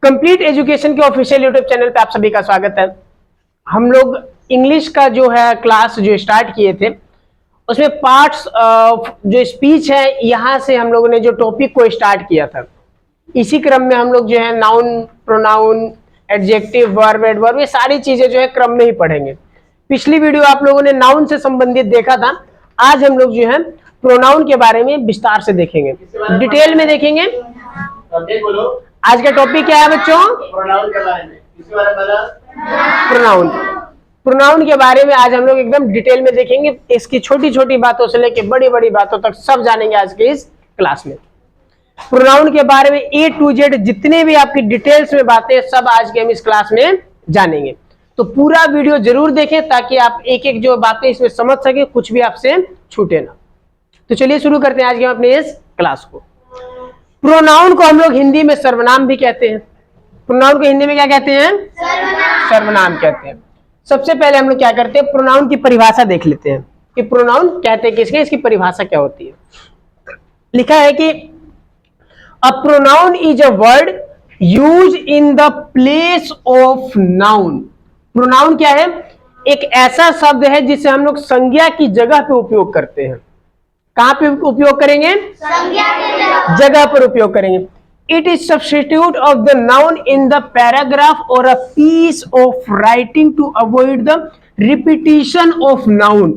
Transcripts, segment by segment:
Complete education के official YouTube channel पे आप सभी का स्वागत है। हम लोग इंग्लिश का जो है क्लास जो स्टार्ट किए थे उसमें पार्ट्स जो स्पीच है यहाँ से हम लोगों ने जो टॉपिक को स्टार्ट किया था, इसी क्रम में हम लोग जो है noun, pronoun, adjective, verb, adverb ये सारी चीजें जो है क्रम में ही पढ़ेंगे। पिछली वीडियो आप लोगों ने नाउन से संबंधित देखा था, आज हम लोग जो है प्रोनाउन के बारे में विस्तार से देखेंगे, डिटेल में देखेंगे। आज का टॉपिक क्या है बच्चों? प्रोनाउन के बारे में। किसके बारे में? प्रोनाउन। प्रोनाउन के बारे में आज हम लोग एकदम डिटेल में देखेंगे। इसकी छोटी छोटी बातों से लेकर बड़ी बड़ी बातों तक सब जानेंगे आज के इस क्लास में। प्रोनाउन के बारे में A to Z जितने भी आपकी डिटेल्स में बातें सब आज के हम इस क्लास में जानेंगे। तो पूरा वीडियो जरूर देखें ताकि आप एक एक जो बातें इसमें समझ सके, कुछ भी आपसे छूटे ना। तो चलिए शुरू करते हैं आज के हम अपने इस क्लास को। प्रोनाउन को हम लोग हिंदी में सर्वनाम भी कहते हैं। प्रोनाउन को हिंदी में क्या कहते हैं? सर्वनाम कहते हैं। सबसे पहले हम लोग क्या करते हैं, प्रोनाउन की परिभाषा देख लेते हैं कि प्रोनाउन कहते हैं किसके, इसकी परिभाषा क्या होती है। लिखा है कि a pronoun is a word use in the place of noun. Pronoun क्या है? एक ऐसा शब्द है जिसे हम लोग संज्ञा की जगह पे उपयोग करते हैं। कहां पे उपयोग करेंगे? संज्ञा की जगह पर उपयोग करेंगे। It is substitute of the noun in the paragraph और a piece of writing to avoid the repetition of noun.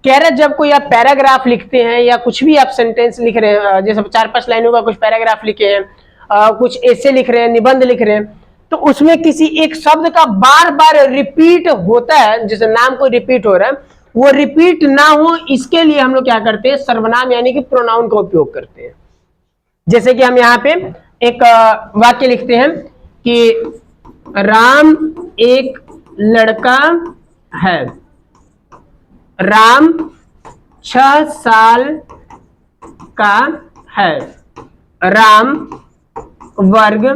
कह रहे जब कोई आप पैराग्राफ लिखते हैं या कुछ भी आप सेंटेंस लिख रहे हैं, जैसे 4-5 लाइनों का कुछ पैराग्राफ लिखे हैं, कुछ ऐसे लिख रहे हैं, निबंध लिख रहे हैं, तो उसमें किसी एक शब्द का बार बार रिपीट होता है, जैसे नाम को रिपीट हो रहा है, वो रिपीट ना हो इसके लिए हम लोग क्या करते हैं, सर्वनाम यानी कि प्रोनाउन का उपयोग करते हैं। जैसे कि हम यहाँ पे एक वाक्य लिखते हैं कि राम एक लड़का है, राम 6 साल का है, राम वर्ग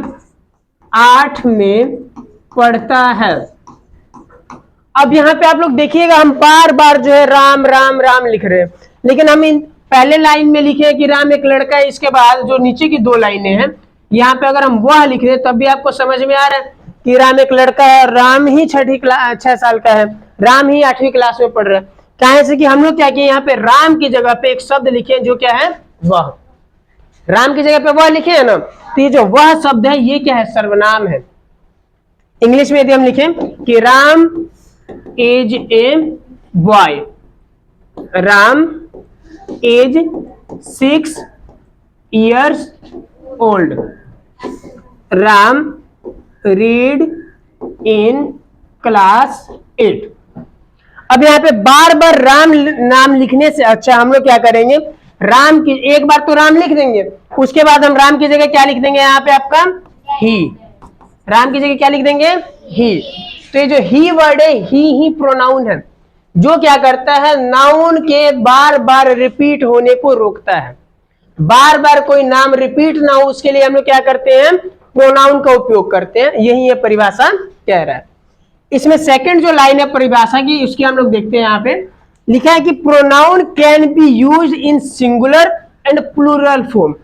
8 में पढ़ता है। अब यहाँ पे आप लोग देखिएगा हम बार बार जो है राम राम राम लिख रहे हैं, लेकिन हम इन पहले लाइन में लिखे हैं कि राम एक लड़का है, इसके बाद जो नीचे की 2 लाइनें हैं यहाँ पे अगर हम वह लिख रहे हैं तब भी आपको समझ में आ रहा है कि राम एक लड़का है, राम ही 6 साल का है, राम ही 8वीं क्लास में पढ़ रहा है। कहे से कि हम लोग क्या किए, यहाँ पे राम की जगह पे एक शब्द लिखे जो क्या है, वह। राम की जगह पे वह लिखे है ना, तो ये जो वह शब्द है ये क्या है, सर्वनाम है। इंग्लिश में यदि हम लिखें कि Ram is a boy, Ram is 6 years old, Ram read in class 8। अब यहाँ पे बार बार राम नाम लिखने से अच्छा हम लोग क्या करेंगे, राम की एक बार तो राम लिख देंगे, उसके बाद हम राम की जगह क्या लिख देंगे, यहाँ पे आपका ही। राम की जगह क्या लिख देंगे, ही। तो ये जो ही वर्ड है, ही प्रोनाउन है जो क्या करता है, नाउन के बार बार रिपीट होने को रोकता है। बार बार कोई नाम रिपीट ना हो उसके लिए हम लोग क्या करते हैं, प्रोनाउन का उपयोग करते हैं। यही ये परिभाषा कह रहा है। इसमें सेकंड जो लाइन है परिभाषा की, उसकी हम लोग देखते हैं। यहाँ पे लिखा है कि pronoun can be use in singular and plural form.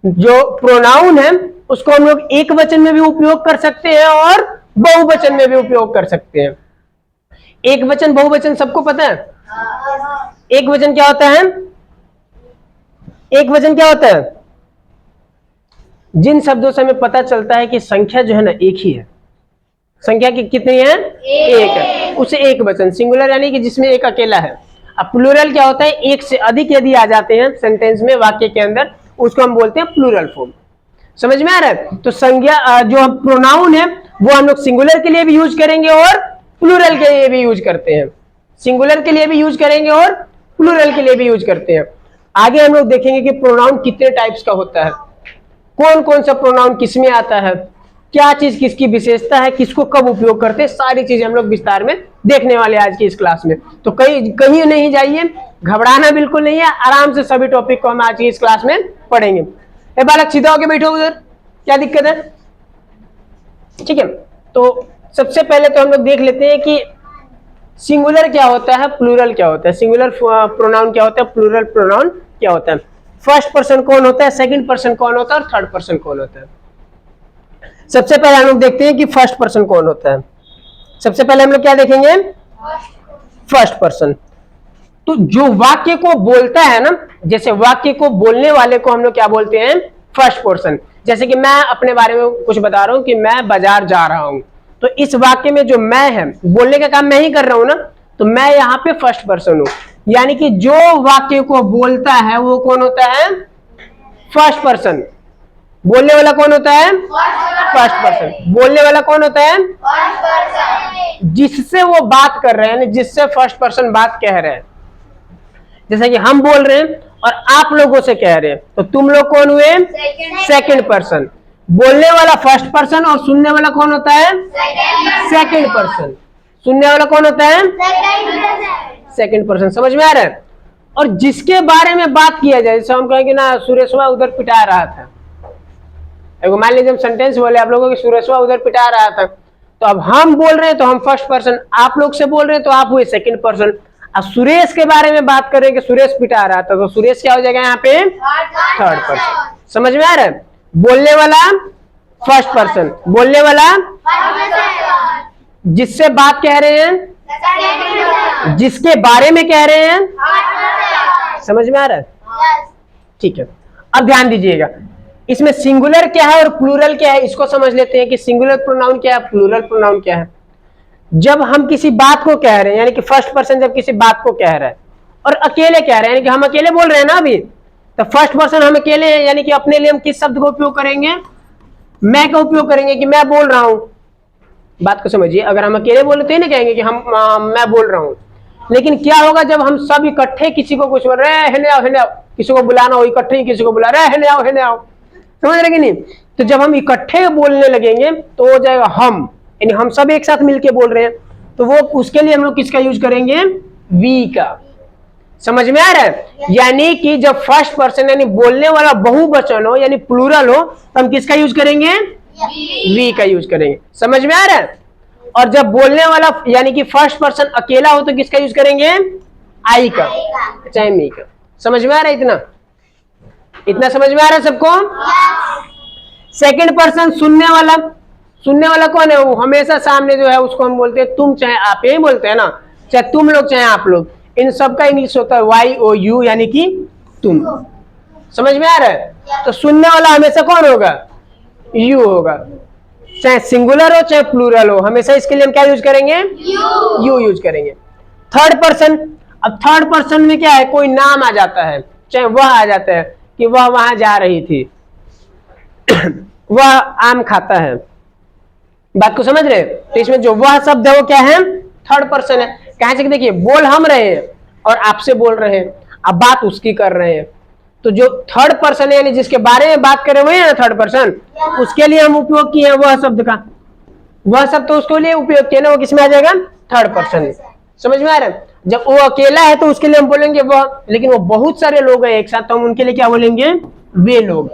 जो प्रोनाउन है उसको हम लोग एक वचन में भी उपयोग कर सकते हैं और बहुवचन में भी उपयोग कर सकते हैं। एक वचन बहुवचन सबको पता है। एक वचन क्या होता है, एक वचन क्या होता है, जिन शब्दों से हमें पता चलता है कि संख्या जो है ना एक ही है। संख्या की कितनी है, एक है, उसे एक वचन। सिंगुलर यानी कि जिसमें एक अकेला है। अब प्लूरल क्या होता है, एक से अधिक यदि आ जाते हैं सेंटेंस में, वाक्य के अंदर, उसको हम बोलते हैं प्लूरल फॉर्म। समझ में आ रहा है? तो संज्ञा जो प्रोनाउन है वो हम लोग सिंगुलर के लिए भी यूज करेंगे और प्लूरल के लिए भी यूज करते हैं। सिंगुलर के लिए भी यूज करेंगे और प्लूरल के लिए भी यूज करते हैं। आगे हम लोग देखेंगे कि प्रोनाउन कितने टाइप्स का होता है, कौन कौन सा प्रोनाउन किसमें आता है, क्या चीज किसकी विशेषता है, किसको कब उपयोग करते हैं, सारी चीजें हम लोग विस्तार में देखने वाले आज की इस क्लास में। तो कहीं नहीं जाइए, घबराना बिल्कुल नहीं है, आराम से सभी टॉपिक को हम आज की इस क्लास में पढ़ेंगे। ए बालक सीधा होके बैठो उधर, क्या दिक्कत है? ठीक है, तो सबसे पहले तो हम लोग देख लेते हैं कि सिंगुलर क्या होता है, प्लूरल क्या होता है। सिंगुलर प्रोनाउन क्या होता है, प्लूरल प्रोनाउन क्या होता है। फर्स्ट पर्सन कौन होता है, सेकंड पर्सन कौन होता है और थर्ड पर्सन कौन होता है। सबसे पहले हम लोग देखते हैं कि फर्स्ट पर्सन कौन होता है। सबसे पहले हम लोग क्या देखेंगे, फर्स्ट पर्सन। तो जो वाक्य को बोलता है ना, जैसे वाक्य को बोलने वाले को हम लोग क्या बोलते हैं, फर्स्ट पर्सन। जैसे कि मैं अपने बारे में कुछ बता रहा हूं कि मैं बाजार जा रहा हूं, तो इस वाक्य में जो मैं है, बोलने का काम मैं ही कर रहा हूं ना, तो मैं यहाँ पे फर्स्ट पर्सन हूं। यानी कि जो वाक्य को बोलता है वो कौन होता है, फर्स्ट पर्सन। बोलने वाला कौन होता है, फर्स्ट पर्सन। बोलने वाला कौन होता है, जिससे वो बात कर रहे हैं, जिससे फर्स्ट पर्सन बात कह रहे हैं। जैसे कि हम बोल रहे हैं और आप लोगों से कह रहे हैं, तो तुम लोग कौन हुए, सेकंड पर्सन। बोलने वाला फर्स्ट पर्सन और सुनने वाला कौन होता है, सेकंड पर्सन। सुनने वाला कौन होता है, सेकंड पर्सन। समझ में आ रहा है। और जिसके बारे में बात किया जाए, जैसे हम कहेंगे ना, सुरेशवा उधर पिटा रहा था, मान लीजिए हम सेंटेंस बोले आप लोगों की, सुरेशवा उधर पिटा रहा था, तो अब हम बोल रहे हैं तो हम फर्स्ट पर्सन, आप लोग से बोल रहे हैं तो आप हुए सेकंड पर्सन। अब सुरेश के बारे में बात करें कि सुरेश पिटा रहा था, तो सुरेश क्या हो जाएगा यहाँ पे, थर्ड पर्सन। समझ में आ रहा है। बोलने वाला फर्स्ट पर्सन, बोलने वाला जिससे बात कह रहे हैं, जिसके बारे में कह रहे हैं। समझ में आ रहा है, ठीक है। अब ध्यान दीजिएगा, इसमें सिंगुलर क्या है और प्लूरल क्या है, इसको समझ लेते हैं कि सिंगुलर प्रोनाउन क्या है, प्लूरल प्रोनाउन क्या है। जब हम किसी बात को कह रहे हैं, यानी कि फर्स्ट पर्सन जब किसी बात को कह रहा है और अकेले कह रहे हैं, यानी कि हम अकेले बोल रहे हैं ना अभी, तो फर्स्ट पर्सन हम अकेले हैं, यानी कि अपने लिए हम किस शब्द का उपयोग करेंगे, मैं का उपयोग करेंगे कि मैं बोल रहा हूं। बात को समझिए, अगर हम अकेले बोले तो ही नहीं कहेंगे कि मैं बोल रहा हूं। लेकिन क्या होगा जब हम सब इकट्ठे किसी को कुछ बोल रहे हैं, हेने आओ, किसी को बुलाना हो, इकट्ठे ही किसी को बुला रहे हैं, हेने आओ, समझ रहे कि नहीं। तो जब हम इकट्ठे बोलने लगेंगे तो हो जाएगा हम, यानी हम सब एक साथ मिलके बोल रहे हैं, तो वो उसके लिए हम लोग किसका यूज करेंगे, वी का। समझ में आ रहा है। यानी कि जब फर्स्ट पर्सन यानी बोलने वाला बहुवचन हो, यानी प्लूरल हो, तो हम किसका यूज करेंगे, वी का यूज करेंगे। समझ में आ रहा है। और जब बोलने वाला यानी कि फर्स्ट पर्सन अकेला हो तो किसका यूज करेंगे, आई का, चाहे मी का। समझ में आ रहा है, इतना समझ में आ रहा है सबको। सेकंड पर्सन सुनने वाला, सुनने वाला कौन है, वो हमेशा सामने जो है उसको हम बोलते हैं तुम, चाहे आप, यही बोलते हैं ना, चाहे तुम लोग चाहे आप लोग। इन सब का इंग्लिश होता है वाई ओ यू, यानी कि तुम। समझ में आ रहा है। तो सुनने वाला हमेशा कौन होगा, यू होगा, चाहे सिंगुलर हो चाहे प्लूरल हो, हमेशा इसके लिए हम क्या यूज करेंगे, यू यूज करेंगे। थर्ड पर्सन, अब थर्ड पर्सन में क्या है, कोई नाम आ जाता है, चाहे वह आ जाता है कि वह वहां जा रही थी, वह आम खाता है। बात को समझ रहे हैं। तो इसमें जो वह शब्द है वो क्या है, थर्ड पर्सन है। कहां से, देखिए बोल हम रहे हैं और आपसे बोल रहे हैं, अब बात उसकी कर रहे हैं, तो जो थर्ड पर्सन है यानी जिसके बारे में बात कर रहे हैं ना थर्ड पर्सन, उसके लिए हम उपयोग किए हैं वह शब्द का। वह शब्द तो उसके लिए उपयोग किया ना, वो किसमें आ जाएगा, थर्ड पर्सन में। समझ में आ रहा है। जब वो अकेला है तो उसके लिए हम बोलेंगे वह, लेकिन वो बहुत सारे लोग हैं एक साथ, तो हम उनके लिए क्या बोलेंगे, वे लोग।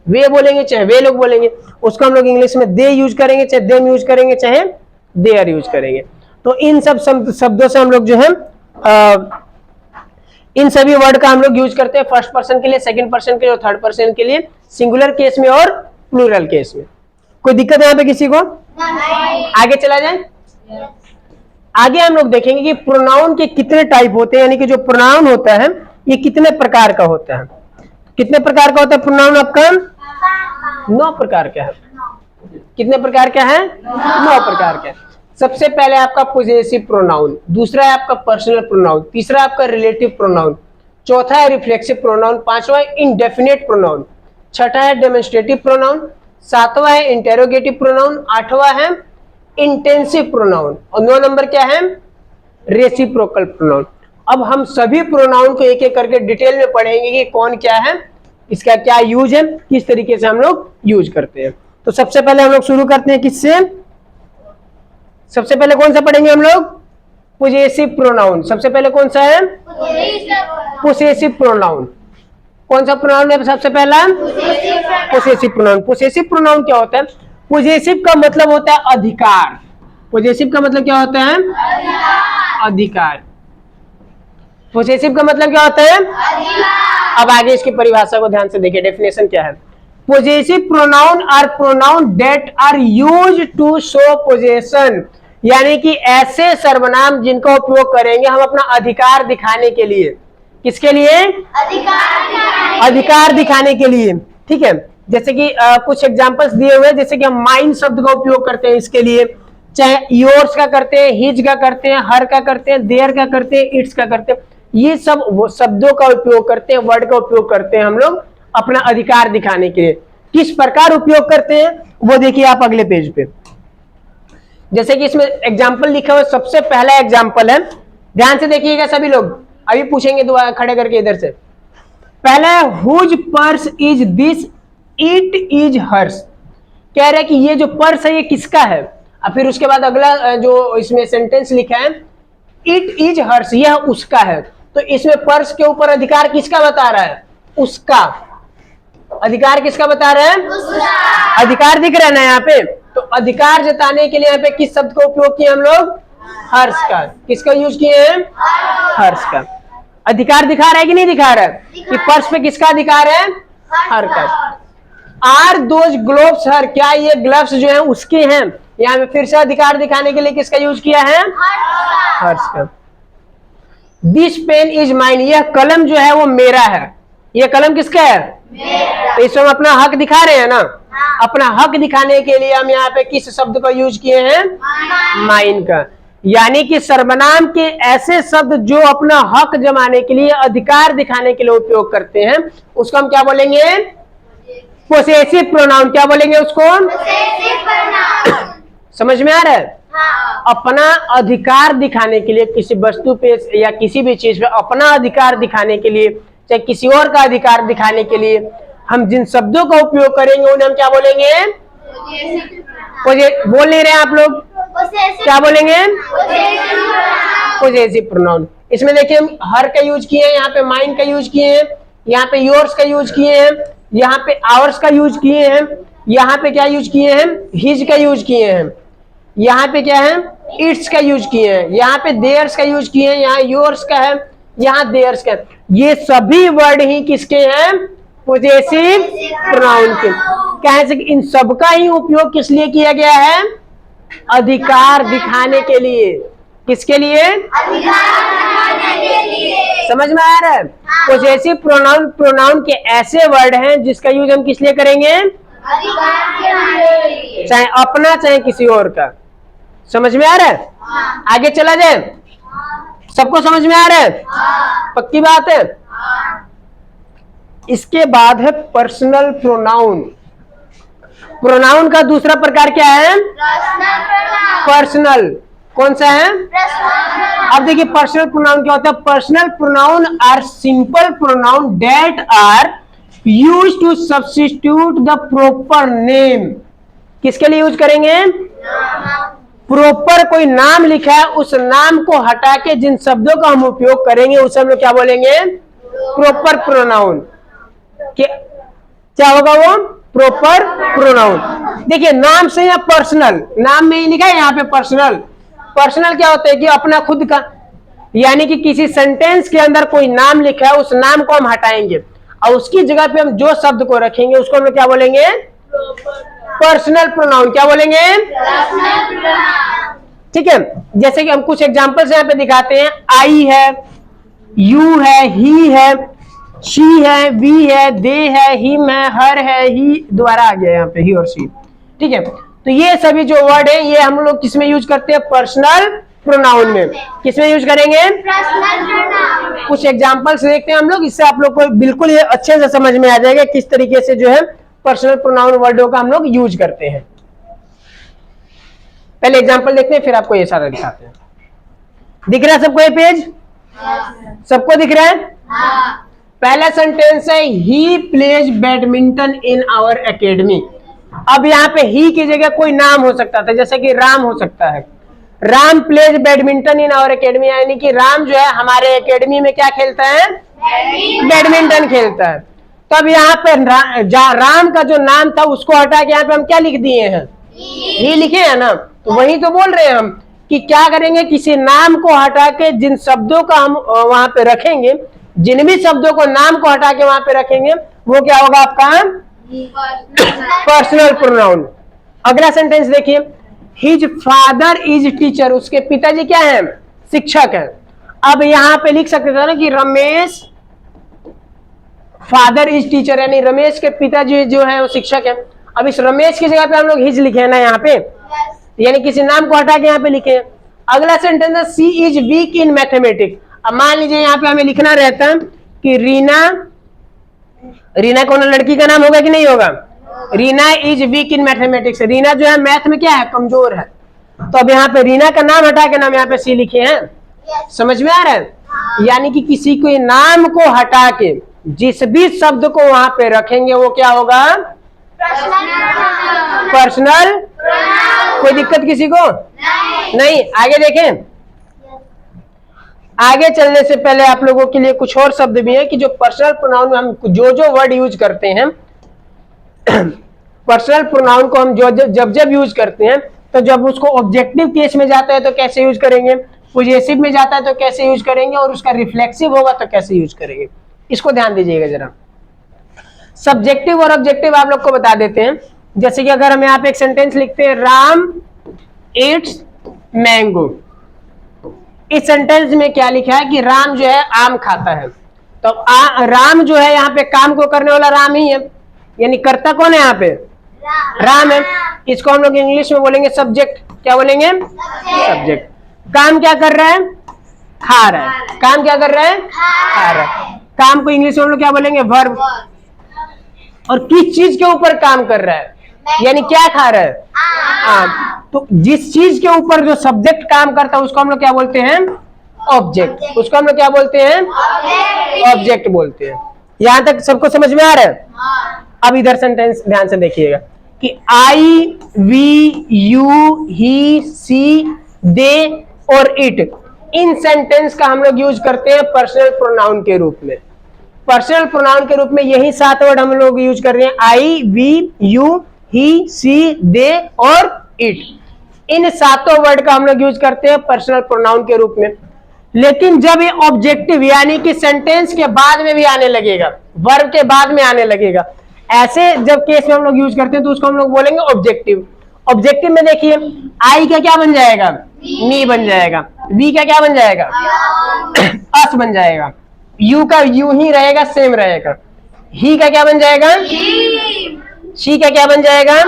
वे बोलेंगे चाहे वे लोग बोलेंगे, उसको हम लोग इंग्लिश में दे यूज करेंगे, चाहे देम यूज करेंगे, चाहे देयर यूज करेंगे। तो इन सब शब्दों से हम लोग जो है इन सभी वर्ड का हम लोग यूज करते हैं फर्स्ट पर्सन के लिए, सेकंड पर्सन के लिए और थर्ड पर्सन के लिए, सिंगुलर केस में और प्लूरल केस में। कोई दिक्कत है यहाँ पे किसी को? आगे चला जाए। आगे हम लोग देखेंगे कि प्रोनाउन के कितने टाइप होते हैं, यानी कि जो प्रोनाउन होता है ये कितने प्रकार का होता है। कितने प्रकार का होता है प्रोनाउन आपका? 9 प्रकार का है। कितने प्रकार का है? 9 प्रकार का है। सबसे पहले आपका पोजेसिव प्रोनाउन, दूसरा है आपका पर्सनल प्रोनाउन, तीसरा आपका रिलेटिव प्रोनाउन, चौथा है रिफ्लेक्सिव प्रोनाउन, पांचवा है इंडेफिनिट प्रोनाउन, छठा है डेमोन्स्ट्रेटिव प्रोनाउन, सातवां है इंटेरोगेटिव प्रोनाउन, आठवां है इंटेंसिव प्रोनाउन और 9 नंबर क्या है? Reciprocal pronoun. अब हम सभी प्रोनाउन को एक एक करके डिटेल में पढ़ेंगे कि कौन क्या है, इसका क्या यूज है, किस तरीके से हम लोग यूज करते हैं। तो सबसे पहले हम लोग शुरू करते हैं किससे? सबसे पहले कौन सा पढ़ेंगे हम लोग? Possessive pronoun. सबसे पहले कौन सा है? Possessive pronoun. कौन सा प्रोनाउन है सबसे पहला? Possessive pronoun. पोसेसिव प्रोनाउन क्या होता है? पोजेसिव का मतलब होता है अधिकार। पोजेसिव का मतलब क्या होता है? अधिकार। पोसेसिव का मतलब क्या होता है? अब आगे इसकी परिभाषा को ध्यान से देखिए, डेफिनेशन क्या है। Possessive pronoun are pronoun that are use to show possession, यानी कि ऐसे सर्वनाम जिनका उपयोग करेंगे हम अपना अधिकार दिखाने के लिए। किसके लिए? अधिकार दिखाने के लिए। ठीक है, जैसे कि कुछ एग्जांपल्स दिए हुए हैं, जैसे कि हम माइन शब्द का उपयोग करते हैं इसके लिए, चाहे योर्स का करते हैं, हिज का करते हैं, हर का करते हैं, देयर का करते हैं, इट्स का करते हैं। ये सब वो शब्दों का उपयोग करते हैं, वर्ड का उपयोग करते हैं हम लोग अपना अधिकार दिखाने के लिए। किस प्रकार उपयोग करते हैं वो देखिए आप अगले पेज पे। जैसे कि इसमें एग्जाम्पल लिखा हुआ, सबसे पहला एग्जाम्पल है, ध्यान से देखिएगा सभी लोग, अभी पूछेंगे दोबारा खड़े करके इधर से। पहला है whose purse is this, it is hers. कह रहे कि ये जो पर्स है ये किसका है, और फिर उसके बाद अगला जो इसमें सेंटेंस लिखा है इट इज हर्स, यह उसका है। तो इसमें पर्स के ऊपर अधिकार किसका बता रहा है? उसका। अधिकार किसका बता रहा है? उसका। अधिकार दिख रहा है ना यहाँ पे, तो अधिकार जताने के लिए यहाँ पे किस शब्द का उपयोग किया हम लोग? हर्ष का। किसका यूज किए हैं? हर्ष का। अधिकार दिखा रहा है कि नहीं दिखा रहा है कि पर्स पे किसका अधिकार है? हर का। आर दोज ग्लोव्स हर, क्या ये ग्लव्स जो हैं उसके हैं? यहाँ पे फिर से अधिकार दिखाने के लिए किसका यूज किया है? हर्ष का। दिस पेन इज माइन, यह कलम जो है वो मेरा है। यह कलम किसका है? तो इसमें हम अपना हक दिखा रहे हैं ना। अपना हक दिखाने के लिए हम यहाँ पे किस शब्द का यूज किए हैं? माइन का। यानी कि सर्वनाम के ऐसे शब्द जो अपना हक जमाने के लिए, अधिकार दिखाने के लिए उपयोग करते हैं, उसको हम क्या बोलेंगे? Possessive pronoun. क्या बोलेंगे उसको? समझ में आ रहा है? अपना अधिकार दिखाने के लिए, किसी वस्तु पे या किसी भी चीज पे अपना अधिकार दिखाने के लिए, चाहे किसी और का अधिकार दिखाने के लिए हम जिन शब्दों का उपयोग करेंगे उन्हें हम क्या बोलेंगे? बोल नहीं रहे आप लोग? क्या बोलेंगे? Possessive pronoun. इसमें देखिए हम हर का यूज किए हैं, यहाँ पे माइन का यूज किए हैं, यहाँ पे योर्स का यूज किए हैं, यहाँ पे आवर्स का यूज किए हैं, यहाँ पे क्या यूज किए हैं? हिज का यूज किए हैं, यहाँ पे क्या है? इट्स का यूज किए हैं, यहाँ पे देयर्स का यूज किए हैं, यहाँ योर्स का है, यहाँ देयर्स का। ये सभी वर्ड ही किसके हैं? पोजेसिव प्रोनाउन के। कह सकते इन सबका ही उपयोग किस लिए किया गया है? अधिकार दिखाने के लिए। किसके लिए? समझ में आ रहा है? पोजेसिव प्रोनाउन प्रोनाउन के ऐसे वर्ड हैं जिसका यूज हम किस लिए करेंगे? चाहे अपना चाहे किसी और का। समझ में आ रहा है? आगे चला जाए। सबको समझ में आ रहा है? पक्की बात है? इसके बाद है पर्सनल प्रोनाउन। प्रोनाउन का दूसरा प्रकार क्या है? पर्सनल। कौन सा है? अब देखिए पर्सनल प्रोनाउन क्या होता है? Personal pronoun are simple pronoun that are use to substitute the proper name. किसके लिए यूज करेंगे? प्रॉपर कोई नाम लिखा है, उस नाम को हटा के जिन शब्दों का हम उपयोग करेंगे उसे हम लोग क्या बोलेंगे? Proper pronoun. क्या होगा वो? Proper pronoun. देखिए नाम से या पर्सनल, नाम में ही लिखा है यहाँ पे पर्सनल। पर्सनल क्या होता है कि अपना खुद का, यानी कि किसी सेंटेंस के अंदर कोई नाम लिखा है, उस नाम को हम हटाएंगे और उसकी जगह पे हम जो शब्द को रखेंगे उसको हम क्या बोलेंगे? Personal pronoun. क्या बोलेंगे? ठीक है, जैसे कि हम कुछ एग्जांपल्स यहाँ पे दिखाते हैं। आई है, यू है, ही है, शी है, वी है, दे है, हिम है, हर है, ही दोबारा आ गया यहाँ पे, ही और शी। ठीक है, तो ये सभी जो वर्ड है ये हम लोग किसमें यूज करते हैं? पर्सनल प्रोनाउन में। किसमें यूज करेंगे? कुछ एग्जांपल्स देखते हैं हम लोग, इससे आप लोग को बिल्कुल ये अच्छे से समझ में आ जाएगा किस तरीके से जो है पर्सनल प्रोनाउन वर्डों का हम लोग यूज करते हैं। पहले एग्जांपल देखते हैं फिर आपको ये सारा दिखाते हैं। दिख रहा है सबको ये पेज? सबको दिख रहा है? पहला सेंटेंस है he plays badminton in our academy. अब यहाँ पे ही की जगह कोई नाम हो सकता था, जैसे कि राम हो सकता है। Ram plays badminton in our academy, यानी कि राम जो है हमारे एकेडमी में क्या खेलता है? बैडमिंटन खेलता है। तो अब यहाँ पे राम का जो नाम था उसको हटा के यहाँ पे हम क्या लिख दिए हैं? ही लिखे हैं ना। तो वही तो बोल रहे हैं हम कि क्या करेंगे? किसी नाम को हटा के जिन शब्दों का हम वहां पे रखेंगे, जिन भी शब्दों को नाम को हटा के वहां पे रखेंगे वो क्या होगा? आपका पर्सनल प्रोनाउन। अगला सेंटेंस देखिए, हिज फादर इज टीचर, उसके पिताजी क्या है? शिक्षक है। अब यहां पे लिख सकते थे ना कि रमेश फादर इज टीचर, यानी रमेश के पिताजी जो है वो शिक्षक है। अब इस रमेश की जगह पे हम लोग हिज लिखे हैं ना यहाँ पे, यानी किसी नाम को हटा के यहाँ पे लिखे। अगला सेंटेंस है सी इज वीक इन मैथमेटिक्स। अब मान लीजिए यहाँ पे हमें लिखना रहता कि रीना कौन लड़की का नाम होगा कि नहीं होगा? Reena is weak in mathematics, Reena जो है मैथ में क्या है? कमजोर है। तो अब यहाँ पे रीना का नाम हटा के नाम यहाँ पे सी लिखे हैं। समझ में आ रहा है? यानी कि किसी को नाम को हटा के जिस भी शब्द को वहां पे रखेंगे वो क्या होगा? पर्सनल। कोई दिक्कत किसी को? नहीं। आगे देखें, आगे चलने से पहले आप लोगों के लिए कुछ और शब्द भी है कि जो पर्सनल प्रोनाउन में हम जो वर्ड यूज करते हैं पर्सनल प्रोनाउन को हम जब यूज करते हैं, तो जब उसको ऑब्जेक्टिव केस में जाता है तो कैसे यूज करेंगे, पॉजिटिव में जाता है तो कैसे यूज करेंगे, और उसका रिफ्लेक्सिव होगा तो कैसे यूज करेंगे, इसको ध्यान दीजिएगा जरा। सब्जेक्टिव और ऑब्जेक्टिव आप लोग को बता देते हैं। जैसे कि अगर हम यहाँ पे एक सेंटेंस लिखते हैं, राम इट्स मैंगो, इस सेंटेंस में क्या लिखा है कि राम जो है आम खाता है। तो राम जो है यहाँ पे काम को करने वाला राम ही है, यानी कर्ता कौन है यहाँ पे? राम है। इसको हम लोग इंग्लिश में बोलेंगे सब्जेक्ट। क्या बोलेंगे? सब्जेक्ट। काम क्या कर रहा है? खा रहा है। काम क्या कर रहा है? खा रहा है। काम को इंग्लिश में हम लोग क्या बोलेंगे? वर्ब। और किस चीज के ऊपर काम कर रहा है, यानी क्या खा रहा है? आम। तो जिस चीज के ऊपर जो सब्जेक्ट काम करता है उसको हम लोग क्या बोलते हैं? ऑब्जेक्ट। उसको हम लोग क्या बोलते हैं? ऑब्जेक्ट बोलते हैं। यहां तक सबको समझ में आ रहा है? अब इधर सेंटेंस ध्यान से देखिएगा कि आई, वी, यू, ही, सी, दे और इट, इन सेंटेंस का हम लोग यूज करते हैं पर्सनल प्रोनाउन के रूप में। पर्सनल प्रोनाउन के रूप में यही 7 वर्ड हम लोग यूज कर रहे हैं, आई, वी, यू, ही, सी, दे और इट। इन 7 वर्ड का हम लोग यूज करते हैं पर्सनल प्रोनाउन के रूप में। लेकिन जब ये ऑब्जेक्टिव यानी कि सेंटेंस के बाद में भी आने लगेगा, वर्ब के बाद में आने लगेगा, ऐसे जब केस में हम लोग यूज करते हैं तो उसको हम लोग बोलेंगे ऑब्जेक्टिव। ऑब्जेक्टिव में देखिए, आई का क्या बन जाएगा? मी बन जाएगा। वी का क्या बन जाएगा? अस बन जाएगा। यू का यू ही रहेगा, सेम रहेगा। ही का क्या बन जाएगा? शी का क्या बन जाएगा?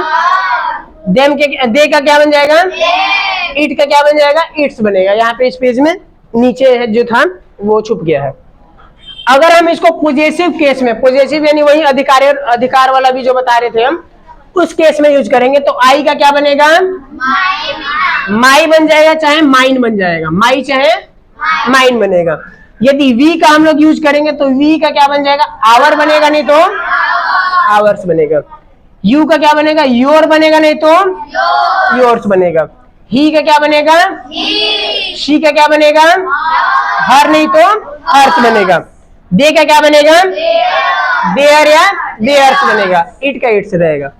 दे का क्या बन जाएगा? इट का क्या बन जाएगा? इट्स बनेगा। यहाँ पे इस पेज में नीचे जो था वो छुप गया है। अगर हम इसको पॉजिटिव केस में, पॉजिटिव यानी वही अधिकार वाला भी जो बता रहे थे हम, उस केस में यूज करेंगे तो आई का क्या बनेगा? माई बन जाएगा, चाहे माइन बन जाएगा। माई चाहे माइन बनेगा। यदि वी का हम लोग यूज करेंगे तो वी का क्या बन जाएगा? आवर बनेगा, नहीं तो आवर्स बनेगा। यू का क्या बनेगा? योर बनेगा, नहीं तो योर्स बनेगा। ही का क्या बनेगा? शी का क्या बनेगा? हर, नहीं तो हर्स बनेगा। दे का क्या बनेगा? देयर या देयर्स बनेगा। इट का इट्स रहेगा।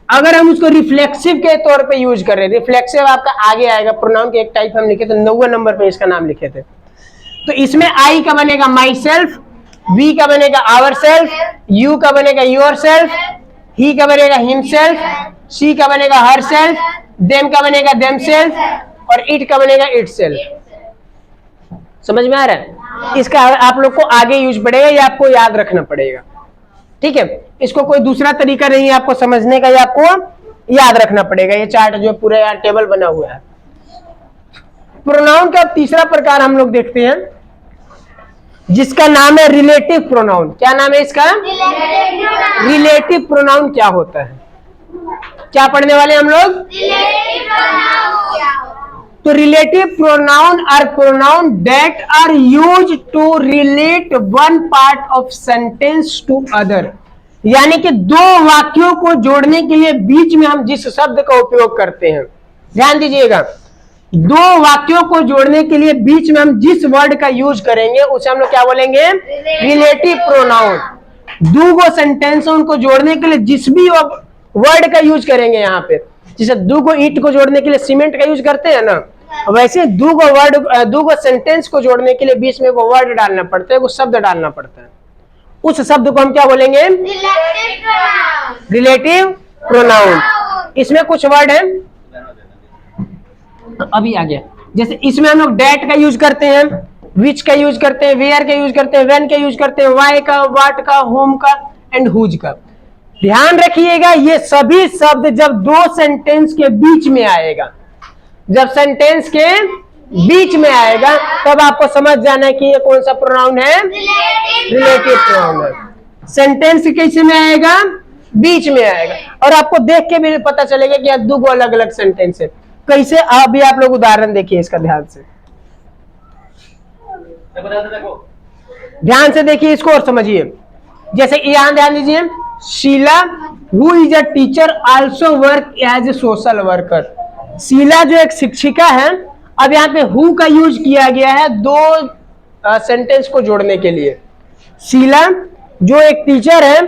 अगर हम उसको रिफ्लेक्सिव के तौर पे यूज कर रहे हैं, रिफ्लेक्सिव आपका आगे आएगा, प्रोनाउन के एक टाइप हम लिखे थे, 9वें नंबर पे इसका नाम लिखे थे। तो इसमें आई का बनेगा माई सेल्फ, वी का बनेगा आवर सेल्फ, यू का बनेगा योर सेल्फ, ही का बनेगा हिमसेल्फ, शी का बनेगा हर सेल्फ, देम का बनेगा देम सेल्फ और इट का बनेगा इट सेल्फ। समझ में आ रहा है? इसका आप लोग को आगे यूज पड़ेगा, ये आपको याद रखना पड़ेगा। ठीक है, इसको कोई दूसरा तरीका नहीं है आपको समझने का, ये आपको याद रखना पड़ेगा। ये चार्ट जो पूरा यार टेबल बना हुआ है। प्रोनाउन का तीसरा प्रकार हम लोग देखते हैं जिसका नाम है रिलेटिव प्रोनाउन। क्या नाम है इसका? रिलेटिव प्रोनाउन क्या होता है? क्या पढ़ने वाले हम लोग? तो relative pronoun are pronoun that are use to relate one part of sentence to other, यानी कि 2 वाक्यों को जोड़ने के लिए बीच में हम जिस शब्द का उपयोग करते हैं, ध्यान दीजिएगा, 2 वाक्यों को जोड़ने के लिए बीच में हम जिस वर्ड का यूज करेंगे उसे हम लोग क्या बोलेंगे? Relative pronoun. 2 सेंटेंस उनको जोड़ने के लिए जिस भी वर्ड का यूज करेंगे, यहाँ पे जैसे 2 ईंट को जोड़ने के लिए सीमेंट का यूज करते हैं ना, वैसे 2 सेंटेंस को जोड़ने के लिए बीच में वो वर्ड डालना पड़ता है, वो शब्द डालना पड़ता है। उस शब्द को हम क्या बोलेंगे? Relative pronoun. Relative pronoun. इसमें कुछ वर्ड है, अभी आ गया। जैसे इसमें हम लोग डेट का यूज करते हैं, विच का यूज करते हैं, वेयर का यूज करते हैं, व्हेन का यूज करते हैं, वाई का, व्हाट का, होम का एंड हुज का। ध्यान रखिएगा, ये सभी शब्द जब दो सेंटेंस के बीच में आएगा, जब सेंटेंस के बीच में आएगा तब आपको समझ जाना है कि ये कौन सा प्रोनाउन है? Relative रिलेटिव प्रोनाउन है। सेंटेंस कैसे में आएगा? बीच में आएगा। और आपको देख के भी पता चलेगा कि दो अलग अलग सेंटेंस है। कैसे? अभी आप लोग उदाहरण देखिए इसका ध्यान से, ध्यान से देखिए इसको और समझिए। जैसे यहां ध्यान दीजिए, Sheela who is a teacher also work as a social worker. Sheela जो एक शिक्षिका है, अब यहाँ पे हु का यूज किया गया है दो सेंटेंस को जोड़ने के लिए। शीला जो एक टीचर है,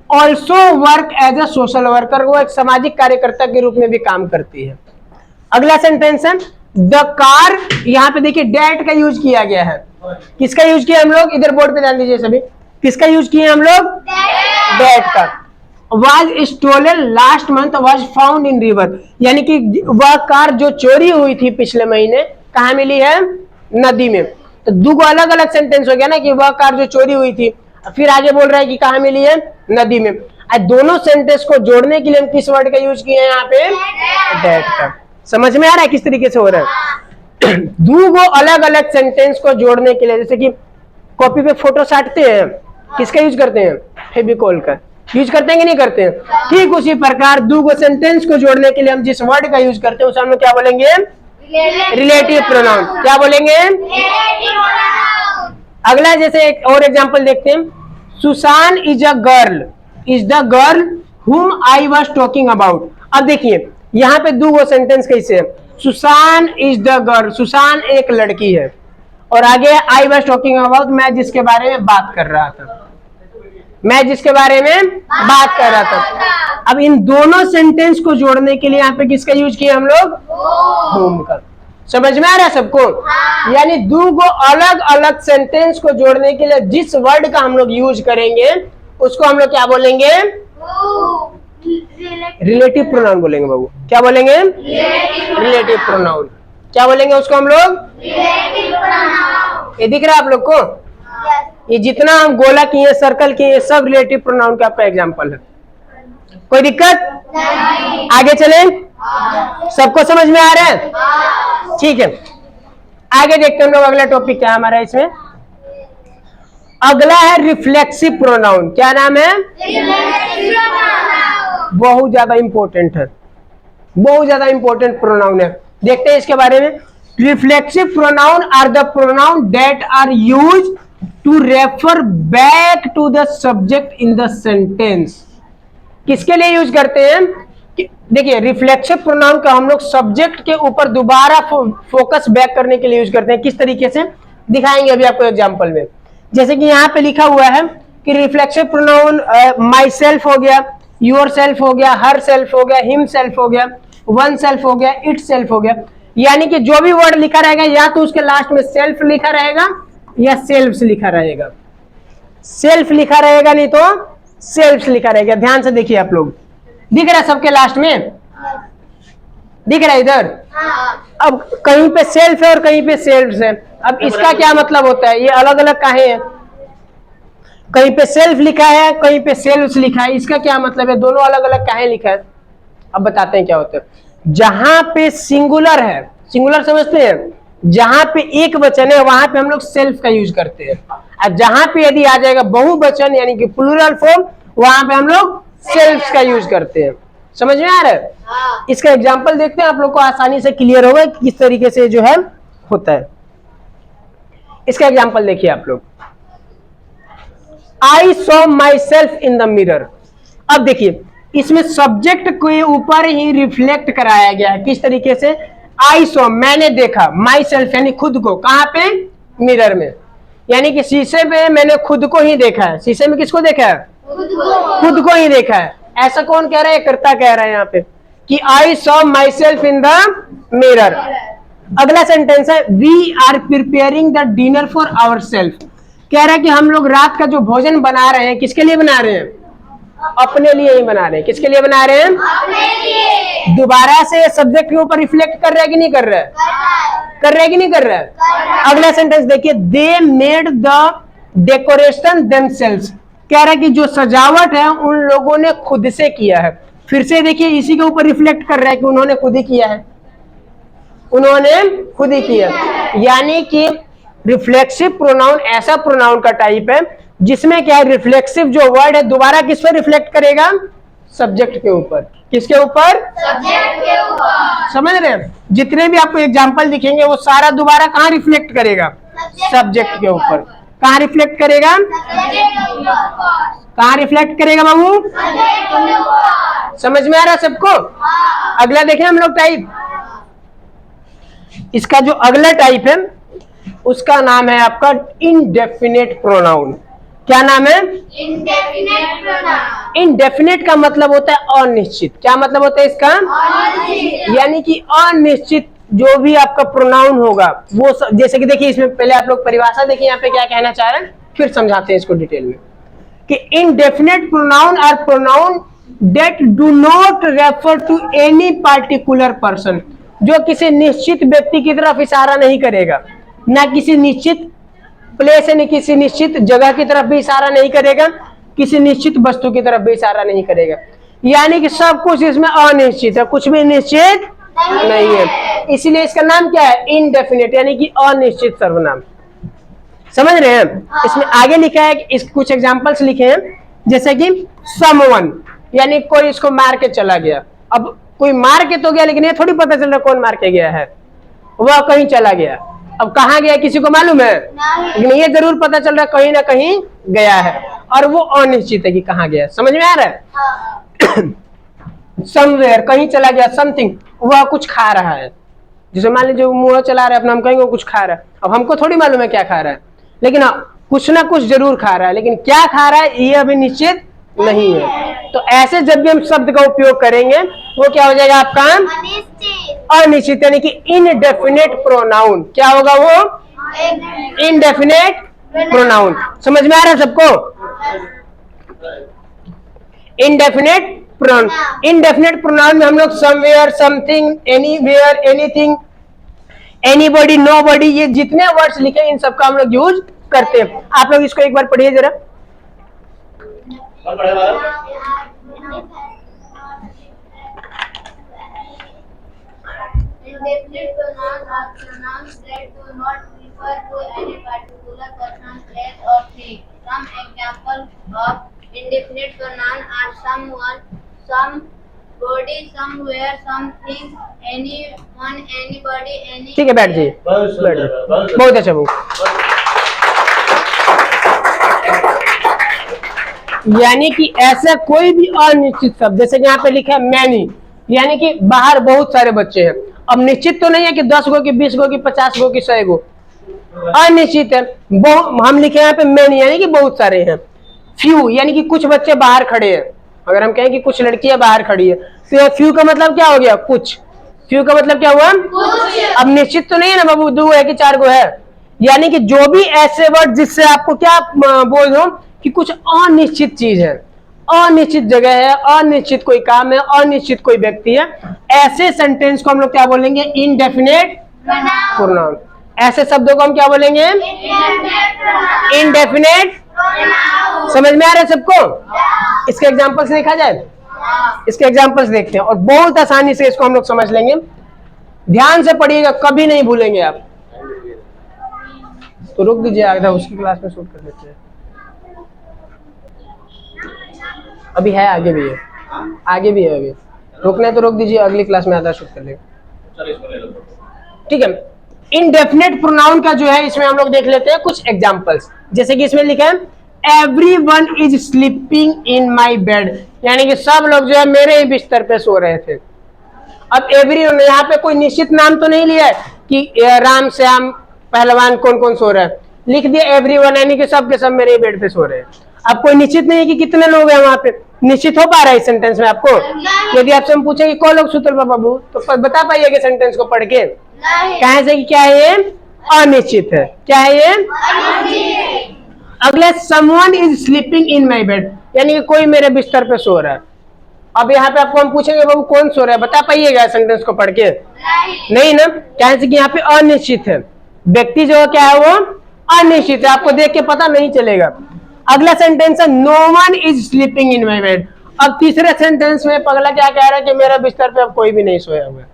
also work as a social worker, वो एक सामाजिक कार्यकर्ता के रूप में भी काम करती है। अगला सेंटेंस है द कार, यहाँ पे देखिए डेट का यूज किया गया है। किसका यूज किया हम लोग? इधर बोर्ड पे ध्यान दीजिए सभी, किसका यूज किया हम लोग? डेट का। Was stolen last month was found in river, यानी कि वह कार जो चोरी हुई थी पिछले महीने कहाँ मिली है? नदी में। तो दो अलग अलग सेंटेंस हो गया ना कि वह कार जो चोरी हुई थी, फिर आगे बोल रहा है कि कहाँ मिली है? नदी में। दोनों सेंटेंस को जोड़ने के लिए हम किस वर्ड का यूज किए हैं यहाँ पे? डेट का। समझ में आ रहा है किस तरीके से हो रहा है? दो अलग अलग सेंटेंस को जोड़ने के लिए, जैसे कि कॉपी पे फोटो साटते हैं, किसका यूज करते हैं? फेविकोल का यूज करते हैं कि नहीं करते हैं? ठीक उसी प्रकार दो सेंटेंस को जोड़ने के लिए हम जिस वर्ड का यूज करते हैं उसे हम लोग क्या बोलेंगे? Relative pronoun. क्या बोलेंगे? Relative pronoun. अगला जैसे एक और एग्जांपल देखते हैं, Susan is a girl, is the girl हुम आई वाज टॉकिंग अबाउट। अब देखिए यहाँ पे दो सेंटेंस कैसे है? Susan is the girl, Susan एक लड़की है, और आगे आई वाज टॉकिंग अबाउट, मैं जिसके बारे में बात कर रहा था, मैं जिसके बारे में बात कर रहा था। अब इन दोनों सेंटेंस को जोड़ने के लिए यहाँ पे किसका यूज किया हम लोग? होम का। समझ में आ रहा है सबको? यानी दो अलग अलग सेंटेंस को जोड़ने के लिए जिस वर्ड का हम लोग यूज करेंगे उसको हम लोग क्या बोलेंगे? Who? Relative. रिलेटिव प्रोनाउन बोलेंगे बाबू। क्या बोलेंगे? Relative pronoun. क्या बोलेंगे उसको हम लोग? Relative pronoun. ये दिख रहा है आप लोग को? Yes. ये जितना हम गोला किए, सर्कल किए, सब रिलेटिव प्रोनाउन का आपका एग्जाम्पल है। कोई दिक्कत? नहीं. आगे चले? सबको समझ में आ रहा है? ठीक है, आगे देखते हैं हम लोग। अगला टॉपिक क्या हमारा इसमें? अगला है रिफ्लेक्सिव प्रोनाउन। क्या नाम है? Relative pronoun. बहुत ज्यादा इंपॉर्टेंट है, बहुत ज्यादा इंपॉर्टेंट प्रोनाउन है। देखते हैं इसके बारे में। Reflexive pronoun are the pronoun that are use to refer back to the subject in the sentence. किसके लिए यूज करते हैं? देखिए, रिफ्लेक्सिव प्रोनाउन का हम लोग सब्जेक्ट के ऊपर दोबारा फोकस बैक करने के लिए यूज करते हैं। किस तरीके से दिखाएंगे अभी आपको एग्जांपल में। जैसे कि यहाँ पे लिखा हुआ है कि रिफ्लेक्सिव प्रोनाउन माई सेल्फ हो गया, योर सेल्फ हो गया, हर सेल्फ हो गया, हिम सेल्फ हो गया, वन सेल्फ हो गया, इट सेल्फ हो गया। यानी कि जो भी वर्ड लिखा रहेगा या तो उसके लास्ट में सेल्फ लिखा रहेगा या सेल्फ्स लिखा रहेगा। सेल्फ लिखा रहेगा नहीं तो सेल्फ्स लिखा रहेगा। ध्यान से देखिए आप लोग, दिख रहा है सबके लास्ट में? दिख रहा है इधर? अब कहीं पे सेल्फ है और कहीं पे सेल्फ्स है। अब इसका क्या मतलब होता है? ये अलग अलग काहे है? कहीं पे सेल्फ लिखा है, कहीं पे सेल्फ्स लिखा है, इसका क्या मतलब है? दोनों अलग अलग काहे लिखा है? अब बताते हैं क्या होता है। जहां पे सिंगुलर है, सिंगुलर समझते हैं, जहां पे एक वचन है वहां पे हम लोग सेल्फ का यूज करते हैं, और जहां पे यदि आ जाएगा बहुवचन यानी कि प्लूरल फॉर्म, वहां पे हम लोग सेल्फ का यूज करते हैं। समझ में आ रहा है? इसका एग्जांपल देखते हैं, आप लोग को आसानी से क्लियर होगा कि किस तरीके से जो है होता है। इसका एग्जांपल देखिए आप लोग। आई saw myself in the mirror. अब देखिए, इसमें सब्जेक्ट के ऊपर ही रिफ्लेक्ट कराया गया है। किस तरीके से? आई सॉ, मैंने देखा, माई सेल्फ यानी खुद को, कहां पे? मिरर में। यानी कि शीशे में मैंने खुद को ही देखा है। शीशे में किसको देखा है? खुद को ही देखा है। ऐसा कौन कह रहा है? कर्ता कह रहा है यहाँ पे कि I saw myself in the mirror. अगला सेंटेंस है we are preparing the dinner for our self. कह रहा है कि हम लोग रात का जो भोजन बना रहे हैं किसके लिए बना रहे हैं? अपने लिए ही बना रहे हैं। किसके लिए बना रहे हैं? अपने लिए। दोबारा से सब्जेक्ट के ऊपर रिफ्लेक्ट कर रहा है कि नहीं कर रहा है? कर रहा है कि नहीं कर रहा है? अगला सेंटेंस देखिए, they made the decoration themselves. कह रहा है कि जो सजावट है उन लोगों ने खुद से किया है। फिर से देखिए इसी के ऊपर रिफ्लेक्ट कर रहा है कि उन्होंने खुद ही किया है, उन्होंने खुद ही किया। यानी कि रिफ्लेक्सिव प्रोनाउन ऐसा प्रोनाउन का टाइप है जिसमें क्या है, रिफ्लेक्सिव जो वर्ड है दोबारा किस पे रिफ्लेक्ट करेगा? सब्जेक्ट के ऊपर। किसके ऊपर? सब्जेक्ट के ऊपर। समझ रहे हैं? जितने भी आपको एग्जांपल दिखेंगे वो सारा दोबारा कहाँ रिफ्लेक्ट करेगा? सब्जेक्ट के ऊपर। कहाँ रिफ्लेक्ट करेगा? सब्जेक्ट के ऊपर। कहाँ रिफ्लेक्ट करेगा बाबू? सब्जेक्ट के ऊपर। समझ में आ रहा है सबको? अगला देखें हम लोग टाइप। इसका जो अगला टाइप है उसका नाम है आपका इनडेफिनेट प्रोनाउन। क्या नाम है? Indefinite pronoun. इनडेफिनेट का मतलब होता है अनिश्चित। क्या मतलब होता है इसका? अनिश्चित। यानी कि अनिश्चित जो भी आपका प्रोनाउन होगा वो जैसे कि देखिए इसमें पहले आप लोग परिभाषा देखिए यहाँ पे क्या कहना चाह रहे हैं, फिर समझाते हैं इसको डिटेल में। कि indefinite pronoun are pronoun that do not refer to any particular person. जो किसी निश्चित व्यक्ति की तरफ इशारा नहीं करेगा, ना किसी निश्चित प्लेस यानी किसी निश्चित जगह की तरफ भी इशारा नहीं करेगा, किसी निश्चित वस्तु की तरफ भी इशारा नहीं करेगा। यानी कि सब कुछ इसमें अनिश्चित है, कुछ भी निश्चित नहीं है। इसलिए इसका नाम क्या है? इनडेफिनेट, यानी कि अनिश्चित सर्वनाम। समझ रहे हैं? इसमें आगे लिखा है कि इस कुछ एग्जांपल्स लिखे हैं, जैसे कि समवन, यानी कोई इसको मार के चला गया। अब कोई मार के तो गया लेकिन ये थोड़ी पता चल रहा कौन मार के गया है, वह कहीं चला गया। अब कहाँ गया किसी को मालूम है? लेकिन ये जरूर पता चल रहा है कहीं ना कहीं गया है, और वो अनिश्चित है कि कहाँ गया। समझ में आ रहा है? समवेयर, कहीं चला गया। समथिंग, वह कुछ खा रहा है। जैसे मान लीजिए मुंह चला रहा है अपना, हम कहेंगे वो कुछ खा रहा है। अब हमको थोड़ी मालूम है क्या खा रहा है, लेकिन हाँ कुछ ना कुछ जरूर खा रहा है, लेकिन क्या खा रहा है ये अभी निश्चित नहीं है। तो ऐसे जब भी हम शब्द का उपयोग करेंगे वो क्या हो जाएगा आपका? अनिश्चित। अनिश्चित, यानी कि इनडेफिनेट प्रोनाउन। क्या होगा वो? Indefinite pronoun. समझ में आ रहा है सबको? Indefinite pronoun. इनडेफिनेट प्रोनाउन में हम लोग somewhere, something, anywhere, anything, anybody, nobody, ये जितने वर्ड्स लिखे इन सबका हम लोग यूज करते हैं। आप लोग इसको एक बार पढ़िए जरा। और पढ़े बालक? Indefinite pronouns are pronouns that do not refer to any particular person, place, or thing. Some examples of indefinite pronouns are someone, somebody, somewhere, something, anyone, anybody, any. ठीक है, बैठ जाइए। बहुत बैठ सुंदर, जाइए। बहुत बहुत अच्छा बहुत। यानी कि ऐसा कोई भी अनिश्चित शब्द, जैसे कि यहाँ पे लिखा है मैनी, यानी कि बाहर बहुत सारे बच्चे हैं। अब निश्चित तो नहीं है कि 10 गो की 20 गो की 50 गो की 100 गो, अनिश्चित है। हम लिखे यहाँ पे मैनी, यानी कि बहुत सारे हैं। फ्यू, यानी कि कुछ बच्चे बाहर खड़े हैं। अगर हम कहें कि कुछ लड़कियां बाहर खड़ी है तो फ्यू का मतलब क्या हो गया? कुछ। फ्यू का मतलब क्या हुआ? कुछ। अब निश्चित तो नहीं है ना बाबू 2 है कि 4 गो है। यानी कि जो भी ऐसे वर्ड जिससे आपको क्या बोल दो कि कुछ अनिश्चित चीज है, अनिश्चित जगह है, अनिश्चित कोई काम है, अनिश्चित कोई व्यक्ति है, ऐसे सेंटेंस को हम लोग क्या बोलेंगे? Indefinite pronoun. ऐसे शब्दों को हम क्या बोलेंगे? इनडेफिनेट। समझ में आ रहा है सबको? इसके एग्जांपल्स देखा जाए, इसके एग्जांपल्स देखते हैं और बहुत आसानी से इसको हम लोग समझ लेंगे। ध्यान से पढ़िएगा, कभी नहीं भूलेंगे आप। तो रुक दीजिए, आधा उसकी क्लास में शूट कर लेते हैं। अभी है, आगे भी है, आगे भी है। अभी रुकना है तो रोक दीजिए, अगली क्लास में आधा शूट कर लेंगे। चलो इसको ले लो। ठीक है। इनडेफिनेट प्रोनाउन का जो है इसमें हम लोग देख लेते हैं कुछ एग्जांपल्स। जैसे कि इसमें लिखा है everyone is sleeping in my bed, यानी कि सब लोग जो है मेरे ही बिस्तर पे सो रहे थे। अब एवरीवन, यहाँ पे कोई निश्चित नाम तो नहीं लिया है कि राम श्याम पहलवान कौन कौन सो रहा है, लिख दिया एवरीवन, यानी कि सब के सब मेरे ही बेड पे सो रहे हैं। अब कोई निश्चित नहीं है कि कितने लोग हैं वहां पे। निश्चित हो पा रहा है इस सेंटेंस में आपको? यदि आपसे हम पूछे कि कौन लोग सुतल बाबू, तो बता पाइएगा सेंटेंस को पढ़ के? कहे से कि क्या है ये? अनिश्चित है। क्या है ये? अगला someone is sleeping in my bed, यानी कि कोई मेरे बिस्तर पे सो रहा है। अब यहाँ पे आपको हम पूछेंगे बाबू कौन सो रहा है, बता पाइएगा सेंटेंस को पढ़ के? नहीं ना, क्या है कि यहाँ पे अनिश्चित है, व्यक्ति जो क्या है वो अनिश्चित है, आपको देख के पता नहीं चलेगा। अगला सेंटेंस है no one is sleeping in my bed. अब तीसरे सेंटेंस में पगला क्या कह रहा है कि मेरे बिस्तर पे अब कोई भी नहीं सोया हुआ है।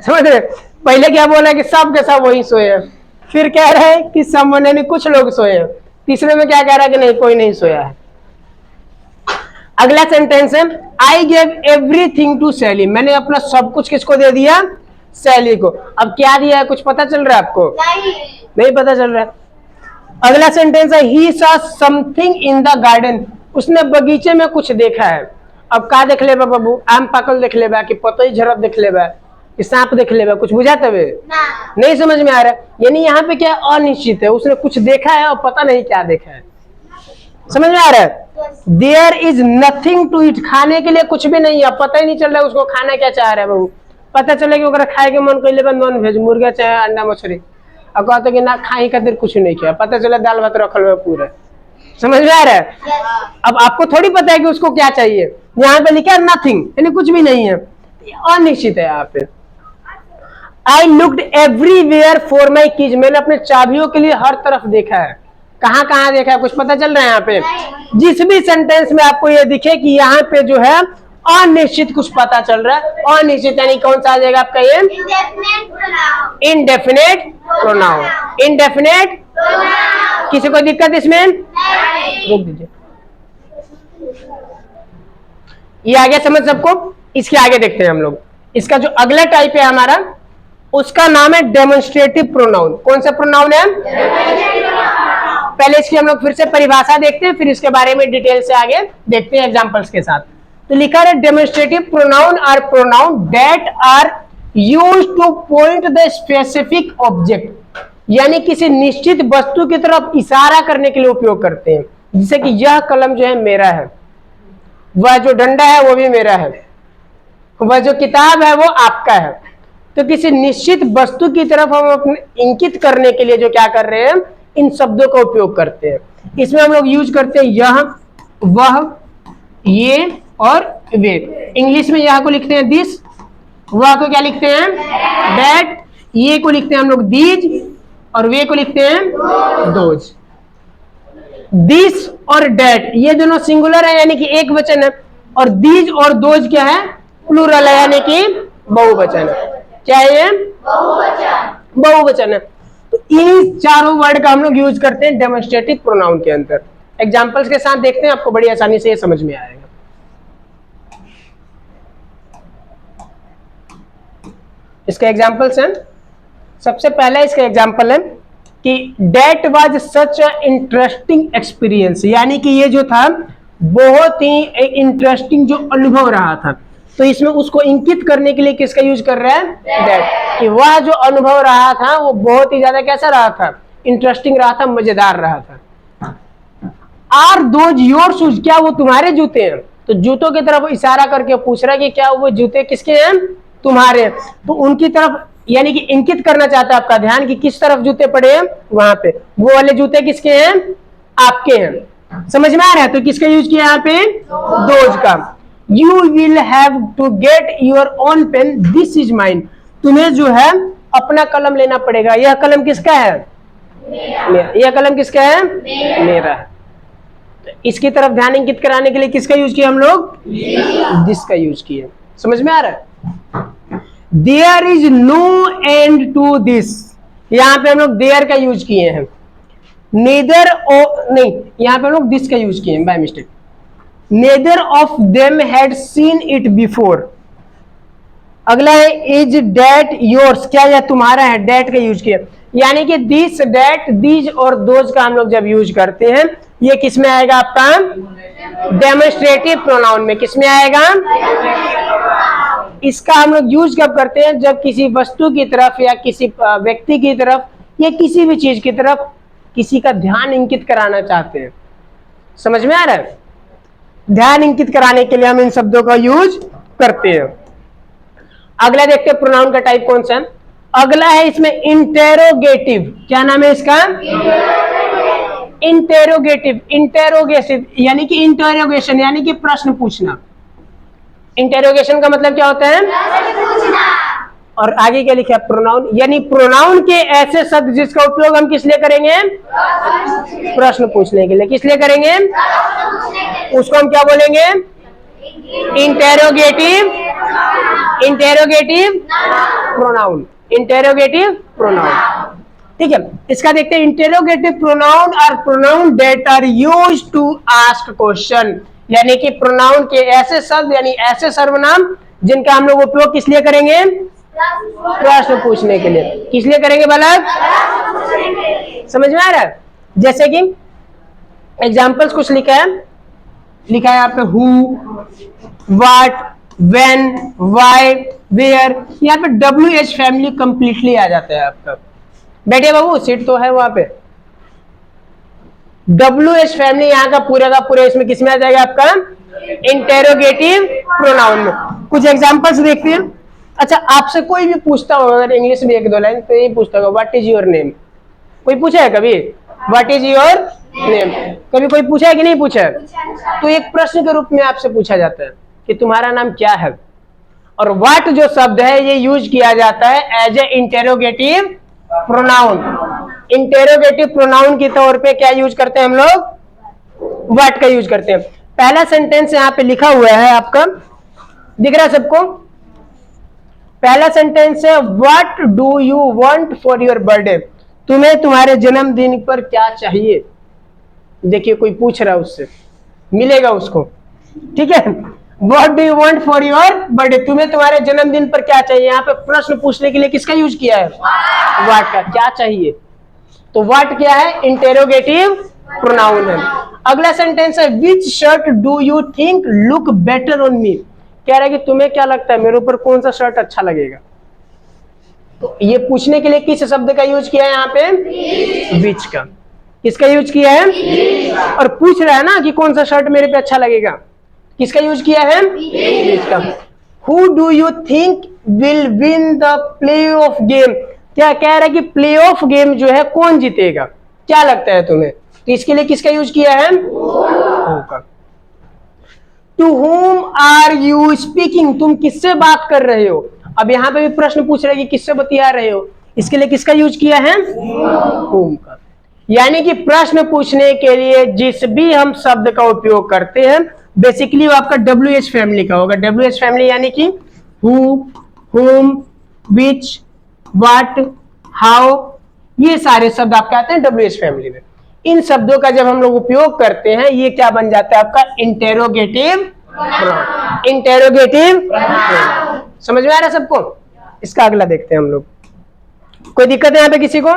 समझ रहे? पहले क्या बोला कि सब के सब वही सोए हैं, फिर कह रहा है कि समवन यानी कुछ लोग सोए हैं, तीसरे में क्या कह रहा है कि नहीं कोई नहीं सोया है। अगला सेंटेंस है आई गेव एवरीथिंग टू सैली, मैंने अपना सब कुछ किसको दे दिया? सैली को। अब क्या दिया है कुछ पता चल रहा है आपको? नहीं पता चल रहा है। अगला सेंटेंस है he saw something in the garden, उसने बगीचे में कुछ देखा है। अब का देख लेबा बाबू? आम पाकल देख लेबा कि पतई झरत देख लेबा कि सांप देख लेबा, कुछ बुझा तबे नहीं समझ में आ रहा है। यानी यहाँ पे क्या अनिश्चित है, उसने कुछ देखा है और पता नहीं क्या देखा है। समझ में आ रहा है? There is nothing to it, खाने के लिए कुछ भी नहीं है, पता ही नहीं चल रहा है उसको खाना क्या चाह रहा है बाबू। पता चले कि ओकरा खाए के मन कर नॉन वेज मुर्गा चाहे अंडा मछली, और कहते कि ना खाई खातिर कुछ नहीं किया, पता चला दाल भात रखल हुआ पूरा। समझ में आ रहा है? अब आपको थोड़ी पता है कि उसको क्या चाहिए, यहाँ पे लिखा है नथिंग यानी कुछ भी नहीं है, अनिश्चित है यहाँ पे। I looked everywhere for my keys, मैंने अपने चाबियों के लिए हर तरफ देखा है। कहाँ कहाँ देखा है कुछ पता चल रहा है? यहाँ पे जिस भी सेंटेंस में आपको ये दिखे कि यहाँ पे जो है अनिश्चित कुछ पता चल रहा है, अनिश्चित यानी कौन सा आ जाएगा आपका ये? Indefinite pronoun. इंडेफिनेट, किसी को दिक्कत इसमें? रोक दीजिए, ये आ गया समझ सबको? इसके आगे देखते हैं हम लोग। इसका जो अगला टाइप है हमारा, उसका नाम है डेमोन्स्ट्रेटिव प्रोनाउन। कौन सा प्रोनाउन है? पहले इसकी हम लोग फिर से परिभाषा देखते हैं, फिर इसके बारे में डिटेल से आगे देखते हैं एग्जांपल्स के साथ। तो लिखा है demonstrative pronoun are pronoun that are used to point the specific object, यानी किसी निश्चित वस्तु की तरफ इशारा करने के लिए उपयोग करते हैं। जैसे कि यह कलम जो है मेरा है, वह जो डंडा है वो भी मेरा है, वह जो किताब है वो आपका है। तो किसी निश्चित वस्तु की तरफ हम अपने इंकित करने के लिए जो क्या कर रहे हैं, इन शब्दों का उपयोग करते हैं। इसमें हम लोग यूज करते हैं यह, वह, ये और वे। इंग्लिश में यह को लिखते हैं दिस, वह को क्या लिखते हैं? दैट, ये को लिखते हैं हम लोग दीज, और वे को लिखते हैं दोज। दिस और डेट ये दोनों सिंगुलर है यानी कि एक वचन है, और दीज और दोज क्या है? प्लूरल है यानी कि बहुवचन है। क्या है ये? बहुवचन है। तो इन चारों वर्ड का हम लोग यूज करते हैं डेमोन्स्ट्रेटिव प्रोनाउन के अंदर। एग्जांपल्स के साथ देखते हैं, आपको बड़ी आसानी से ये समझ में आएगा। इसके एग्जांपल्स हैं। सबसे पहला इसका एग्जांपल है कि that was such a interesting experience, यानी कि ये जो था बहुत ही इंटरेस्टिंग जो अनुभव रहा था। तो इसमें उसको इंकित करने के लिए किसका यूज कर रहा है? दैट, कि वह जो अनुभव रहा था वो बहुत ही ज्यादा कैसा रहा था? इंटरेस्टिंग रहा था, मजेदार रहा था। आर दोज योर शूज, क्या वो तुम्हारे जूते हैं? तो जूतों की तरफ इशारा करके पूछ रहा है कि क्या वो जूते किसके हैं? तुम्हारे। तो उनकी तरफ यानी कि इंकित करना चाहता है आपका ध्यान कि किस तरफ जूते पड़े हैं, वहां पे। वो वाले जूते किसके हैं? आपके हैं। समझ में आ रहा है? तो किसका यूज किया यहाँ पे? दोज का। You will have to get your own pen, this is mine, तुम्हें जो है अपना कलम लेना पड़ेगा। यह कलम किसका है? मेरा। यह कलम किसका है? मेरा है। तो इसकी तरफ ध्यान इंकित कराने के लिए किसका यूज किया हम लोग? दिस का यूज किया। समझ में आ रहा है? There is no end to this, यहां पे हम लोग देयर का यूज किए हैं। नेदर नहीं, यहां पे हम लोग दिस का यूज किए हैं by mistake. Neither of them had seen it before. अगला है इज डेट योर्स, क्या यह तुम्हारा है? डेट का यूज किया, यानी कि दिस, डेट, दीज और दोज का हम लोग जब यूज करते हैं, ये किस में आएगा आपका? डेमोन्स्ट्रेटिव प्रोनाउन में। किस में आएगा? इसका हम लोग यूज कब करते हैं? जब किसी वस्तु की तरफ या किसी व्यक्ति की तरफ या किसी भी चीज की तरफ किसी का ध्यान इंकित कराना चाहते हैं। समझ में आ रहा है? ध्यान इंकित कराने के लिए हम इन शब्दों का यूज करते हैं। अगला देखते हैं प्रोनाउन का टाइप कौन सा है। अगला है इसमें इंटेरोगेटिव। क्या नाम है इसका? इंटेरोगेटिव, इंटेरोगेटिव यानी कि इंटेरोगेशन यानी कि प्रश्न पूछना। इंटेरोगेशन का मतलब क्या होता है? और आगे क्या लिखा है? प्रोनाउन, यानी प्रोनाउन के ऐसे शब्द जिसका उपयोग हम किस लिए करेंगे? प्रश्न पूछने के लिए। किस लिए करेंगे? उसको हम क्या बोलेंगे? Interrogative, interrogative pronoun, interrogative pronoun. ठीक है, इसका देखते हैं। Interrogative pronoun are pronoun that are used to ask question, यानी कि प्रोनाउन के ऐसे शब्द यानी ऐसे सर्वनाम जिनका हम लोग उपयोग किस लिए करेंगे? प्रश्न पूछने के लिए। किस लिए करेंगे बालक? समझ में आ रहा है? जैसे कि एग्जाम्पल्स कुछ लिखा है, लिखा है यहाँ पे who, what, when, why, where. यहाँ पे WH फैमिली कंप्लीटली आ जाता है आपका। बैठिए बाबू, सीट तो है वहां पे। WH फैमिली यहाँ का पूरा इसमें किस में आ जाएगा? आपका इंटेरोगेटिव प्रोनाउन में। कुछ एग्जांपल्स देखते हैं। अच्छा, आपसे कोई भी पूछता होगा अगर इंग्लिश में एक दो लाइन तो यही पूछता होगा, व्हाट इज योर नेम? कोई पूछा है कभी? What is your name? कभी कोई पूछा है कि नहीं पूछा है? तो एक प्रश्न के रूप में आपसे पूछा जाता है कि तुम्हारा नाम क्या है। और व्हाट जो शब्द है ये यूज किया जाता है as a interrogative pronoun. Interrogative pronoun के तौर पे क्या यूज करते हैं हम लोग? व्हाट का यूज करते हैं। पहला सेंटेंस यहाँ पे लिखा हुआ है आपका, दिख रहा है सबको? पहला सेंटेंस है what do you want for your birthday? तुम्हें तुम्हारे जन्मदिन पर क्या चाहिए? देखिए कोई पूछ रहा है, उससे मिलेगा उसको। ठीक है, what do you want for your birthday? तुम्हें तुम्हारे जन्मदिन पर क्या चाहिए? यहाँ पे प्रश्न पूछने के लिए किसका यूज किया है? व्हाट का। क्या चाहिए? तो व्हाट क्या है? इंटेरोगेटिव प्रोनाउन है। अगला सेंटेंस है which shirt do you think look better on me? कह रहा है कि तुम्हें क्या लगता है मेरे ऊपर कौन सा शर्ट अच्छा लगेगा? तो ये पूछने के लिए किस शब्द का यूज किया है यहाँ पे? विच का। किसका यूज किया है? और पूछ रहा है ना कि कौन सा शर्ट मेरे पे अच्छा लगेगा, किसका यूज किया है? विच का। Who do you think will win the play of game? क्या कह रहा है कि प्ले ऑफ गेम जो है कौन जीतेगा, क्या लगता है तुम्हें? तो इसके लिए किसका यूज किया है? हु का। To whom are you speaking? तुम किससे बात कर रहे हो? अब यहाँ पे भी प्रश्न पूछ रहे हैं कि किससे बतिया रहे हो, इसके लिए किसका यूज किया है? होम का। यानी कि प्रश्न पूछने के लिए जिस भी हम शब्द का उपयोग करते हैं बेसिकली वो आपका WH फैमिली का होगा। WH फैमिली यानी कि who, home, which, what, how, ये सारे शब्द आपके आते हैं WH फैमिली में। इन शब्दों का जब हम लोग उपयोग करते हैं ये क्या बन जाता है? आपका इंटेरोगेटिव प्रोनाउन। Interrogative pronoun. समझ में आ रहा है सबको? इसका अगला देखते हैं हम लोग। कोई दिक्कत है यहाँ पे किसी को?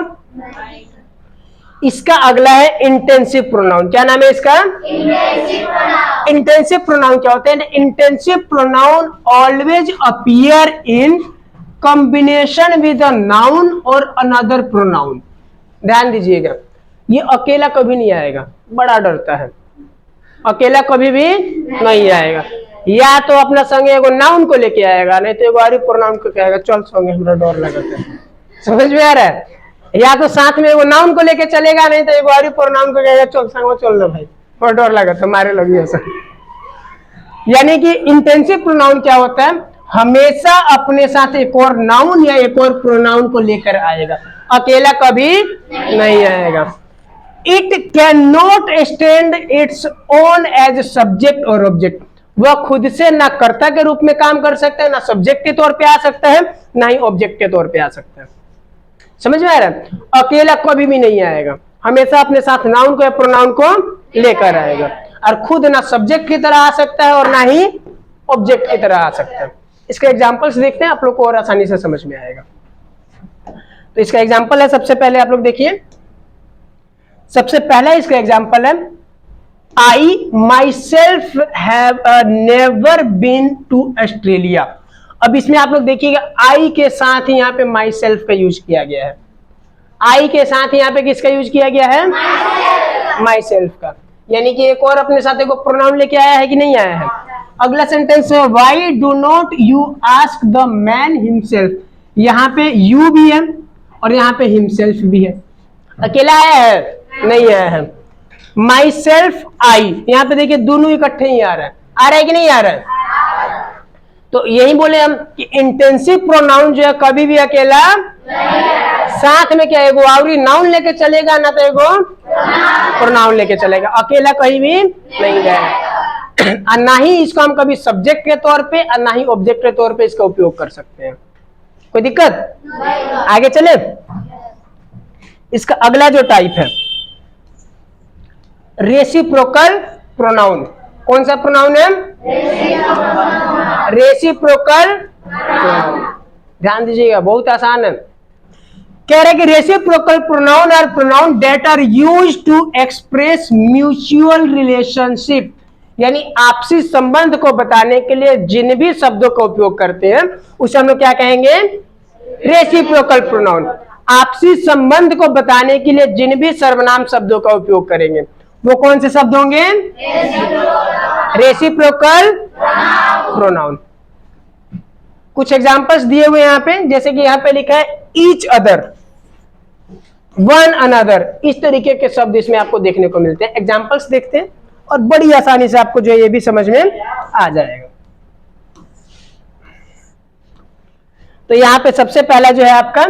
इसका अगला है इंटेंसिव प्रोनाउन। क्या नाम है इसका? इंटेंसिव प्रोनाउन क्या होते हैं? Intensive pronoun always appear in combination with a noun और अनदर प्रोनाउन। ध्यान दीजिएगा, ये अकेला कभी नहीं आएगा, बड़ा डरता है। अकेला कभी भी नहीं आएगा, या तो अपना संग एगो नाउन को लेके आएगा, नहीं तो एगो और प्रोनाउन को कहेगा चल संगे, हमरा डर लगता है। समझ में आ रहा है? या तो साथ में एगो नाउन को लेके चलेगा, नहीं तो एगो और प्रोनाउन को कहेगा चल संग चल ना भाई, और डर लगता है, मारे लगी ऐसा। यानी कि इंटेंसिव प्रोनाउन क्या होता है? हमेशा अपने साथ एक और नाउन या एक और प्रोनाउन को लेकर आएगा, अकेला कभी नहीं आएगा। It can not stand its own as subject और ऑब्जेक्ट। वह खुद से ना कर्ता के रूप में काम कर सकता है, ना सब्जेक्ट के तौर पे आ सकता है, ना ही ऑब्जेक्ट के तौर पे आ सकता है। समझ में आ रहा है? अकेला कभी भी नहीं आएगा, हमेशा अपने साथ नाउन को या प्रोनाउन को लेकर आएगा, और खुद ना सब्जेक्ट की तरह आ सकता है और ना ही ऑब्जेक्ट की तरह आ सकता है। इसके एग्जाम्पल्स देखते हैं, आप लोग को और आसानी से समझ में आएगा। तो इसका एग्जाम्पल है, सबसे पहले आप लोग देखिए, सबसे पहला इसका एग्जाम्पल है I myself have never been to Australia. अब इसमें आप लोग देखिएगा आई के साथ ही यहाँ पे माई सेल्फ का यूज किया गया है। आई के साथ यहाँ पे किसका यूज किया गया है? माई सेल्फ का। यानी कि एक और अपने साथ एक प्रोनाउन लेके आया है कि नहीं आया है? अगला सेंटेंस है why do not you ask the man himself. यहाँ पे यू भी है और यहाँ पे हिमसेल्फ भी है। अकेला आया है? नहीं आया है। माई सेल्फ आई, यहां पे देखिए दोनों इकट्ठे ही आ रहा है कि नहीं आ रहा है? तो यही बोले हम कि इंटेंसिव प्रोनाउन जो है कभी भी अकेला साथ में क्या है, एगो आवरी नाउन लेके चलेगा ना तो एगो प्रोनाउन लेके चलेगा, अकेला कहीं भी नहीं जाएगा। और ना ही इसको हम कभी सब्जेक्ट के तौर पे और ना ही ऑब्जेक्ट के तौर पे इसका उपयोग कर सकते हैं। कोई दिक्कत? आगे चले। इसका अगला जो टाइप है रेसिप्रोकल प्रोनाउन। कौन सा प्रोनाउन है? Reciprocal pronoun. ध्यान दीजिएगा, बहुत आसान है। कह रहे कि reciprocal pronoun are pronoun that are used to express mutual relationship, यानी आपसी संबंध को बताने के लिए जिन भी शब्दों का उपयोग करते हैं उसे हम लोग क्या कहेंगे? Reciprocal pronoun. आपसी संबंध को बताने के लिए जिन भी सर्वनाम शब्दों का उपयोग करेंगे वो कौन से शब्द होंगे? Reciprocal pronoun. कुछ एग्जांपल्स दिए हुए यहां पे, जैसे कि यहां पे लिखा है ईच अदर, वन अनदर, इस तरीके के शब्द इसमें आपको देखने को मिलते हैं। एग्जांपल्स देखते हैं और बड़ी आसानी से आपको जो है ये भी समझ में आ जाएगा। तो यहां पे सबसे पहला जो है आपका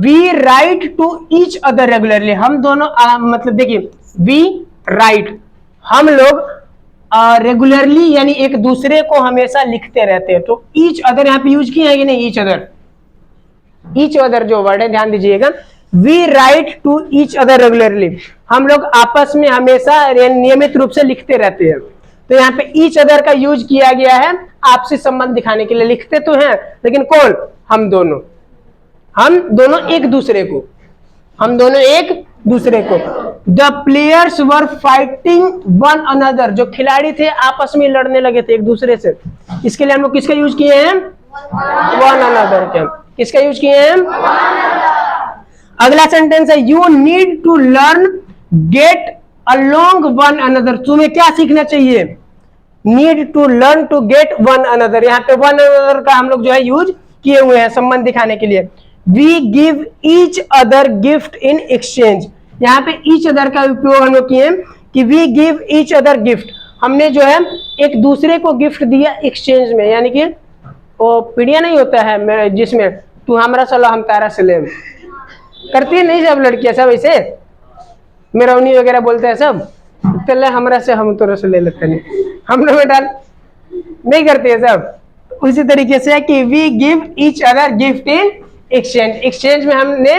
we write to each other regularly. हम दोनों मतलब देखिए वी राइट, हम लोग रेगुलरली यानी एक दूसरे को हमेशा लिखते रहते हैं। तो ईच अदर यहाँ पे यूज किए हैं कि नहीं? ईच अदर जो वर्ड है ध्यान दीजिएगा, we write to each other regularly, हम लोग आपस में हमेशा नियमित रूप से लिखते रहते हैं। तो यहाँ पे ईच अदर का यूज किया गया है आपसी संबंध दिखाने के लिए। लिखते तो हैं लेकिन कौन? हम दोनों एक दूसरे को, हम दोनों एक दूसरे को। The players were fighting one another, जो खिलाड़ी थे आपस में लड़ने लगे थे एक दूसरे से। इसके लिए हम लोग किसका यूज किए हैं? वन अनदर के। किसका यूज किए हैं? अगला सेंटेंस है you need to learn get along one another, तुम्हें क्या सीखना चाहिए? Need to learn to get one another, यहाँ पे वन अनदर का हम लोग जो है यूज किए हुए हैं संबंध दिखाने के लिए। We give each other gift in exchange, यहाँ पे ईच अदर का उपयोग हम लोग किए कि we give each other gift, हमने जो है एक दूसरे को गिफ्ट दिया एक्सचेंज में, यानी कि वो पीढ़िया नहीं होता है जिसमें तू हमारा सला हम तारा सलेम करती है, नहीं सब लड़कियां सब ऐसे मेरौनी वगैरह बोलते हैं सब, चल हमरा से हम तो रस ले लेते नहीं, हम लोग डाल नहीं करते हैं सब। उसी तरीके से है कि we give each other gift in exchange, exchange में हमने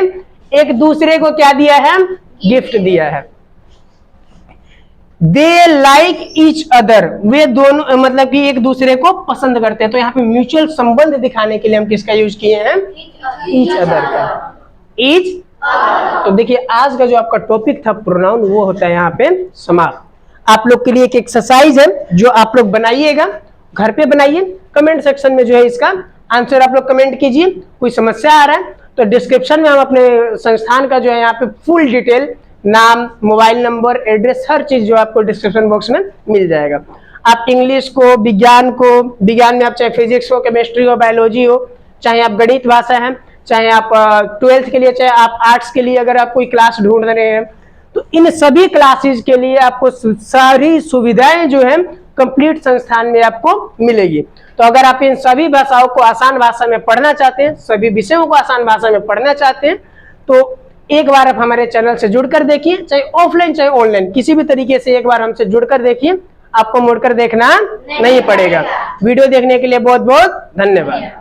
एक दूसरे को क्या दिया है? गिफ्ट दिया है। दे लाइक ईच अदर, वे दोनों मतलब कि एक दूसरे को पसंद करते हैं। तो यहाँ पे म्यूचुअल संबंध दिखाने के लिए हम किसका यूज किए हैं? ईच अदर का। ईच। तो देखिए आज का जो आपका टॉपिक था प्रोनाउन वो होता है यहाँ पे समाप्त। आप लोग के लिए एक एक्सरसाइज है जो आप लोग बनाइएगा, घर पे बनाइए, कमेंट सेक्शन में जो है इसका आंसर आप लोग कमेंट कीजिए। कोई समस्या आ रहा है तो डिस्क्रिप्शन में हम अपने संस्थान का जो है यहाँ पे फुल डिटेल, नाम, मोबाइल नंबर, एड्रेस, हर चीज जो आपको डिस्क्रिप्शन बॉक्स में मिल जाएगा। आप इंग्लिश को, विज्ञान में आप चाहे फिजिक्स हो, केमिस्ट्री हो, बायोलॉजी हो, चाहे आप गणित भाषा है, चाहे आप 12th के लिए, चाहे आप आर्ट्स के लिए अगर आप कोई क्लास ढूंढ रहे हैं, तो इन सभी क्लासेस के लिए आपको सारी सुविधाएं जो है कंप्लीट संस्थान में आपको मिलेगी। तो अगर आप इन सभी भाषाओं को आसान भाषा में पढ़ना चाहते हैं, सभी विषयों को आसान भाषा में पढ़ना चाहते हैं, तो एक बार आप हमारे चैनल से जुड़कर देखिए, चाहे ऑफलाइन चाहे ऑनलाइन, किसी भी तरीके से एक बार हमसे जुड़कर देखिए, आपको मुड़कर देखना नहीं पड़ेगा। वीडियो देखने के लिए बहुत बहुत धन्यवाद।